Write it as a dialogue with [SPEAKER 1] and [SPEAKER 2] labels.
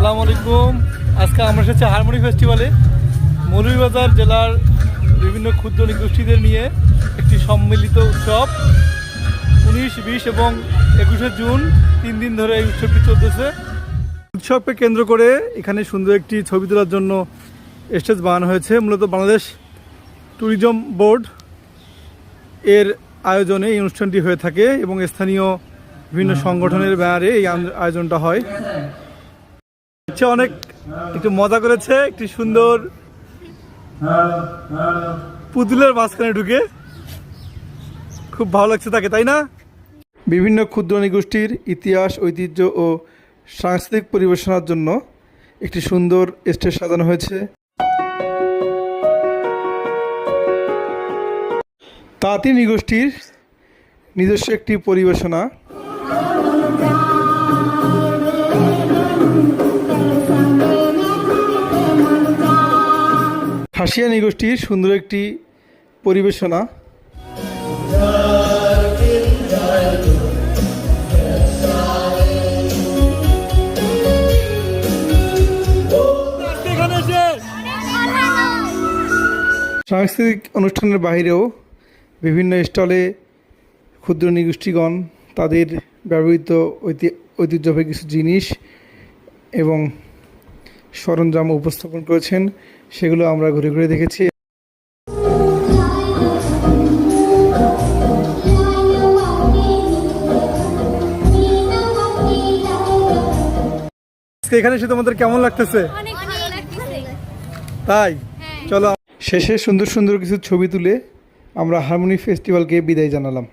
[SPEAKER 1] আসসালামু আলাইকুম। আজকে আমরা এসেছি হারমোনি ফেস্টিভ্যালে। মৌলভীবাজার জেলার বিভিন্ন ক্ষুদ্র নৃগোষ্ঠীদের নিয়ে একটি সম্মিলিত উৎসব 19, 20 এবং 21শে জুন 3 দিন ধরে এই উৎসবটি চলতেছে। উৎসবকে কেন্দ্র করে এখানে সুন্দর একটি ছবি তোলার জন্য স্টেজ বানানো হয়েছে। মূলত বাংলাদেশ ট্যুরিজম বোর্ড এর আয়োজনে এই অনুষ্ঠানটি হয়ে থাকে এবং স্থানীয় বিভিন্ন সংগঠনের ব্যানারে এই আয়োজনটা হয়। অনেক একটু মজা করেছে, একটি সুন্দর পুতুলের মাঝখানে ঢুকে খুব ভালো লাগছে তাকে, তাই না? বিভিন্ন ক্ষুদ্র নৃগোষ্ঠীর ইতিহাস, ঐতিহ্য ও সাংস্কৃতিক পরিবেশনার জন্য একটি সুন্দর স্টেজ সাজানো হয়েছে। তাঁতি নৃগোষ্ঠীর নিজস্ব একটি পরিবেশনা। খাসিয়া নৃগোষ্ঠীর সুন্দর একটি পরিবেশনা। সাংস্কৃতিক অনুষ্ঠানের বাইরেও বিভিন্ন স্টলে ক্ষুদ্র নৃগোষ্ঠীগণ তাদের ব্যবহৃত ঐতিহ্যবাহী কিছু জিনিস এবং সরঞ্জাম উপস্থাপন করেছেন, সেগুলো আমরা ঘুরে ঘুরে দেখেছি। এখানে এসে তোমাদের কেমন লাগতেছে? তাই চলো, শেষে সুন্দর সুন্দর কিছু ছবি তুলে আমরা হারমোনি ফেস্টিভ্যালকে বিদায় জানালাম।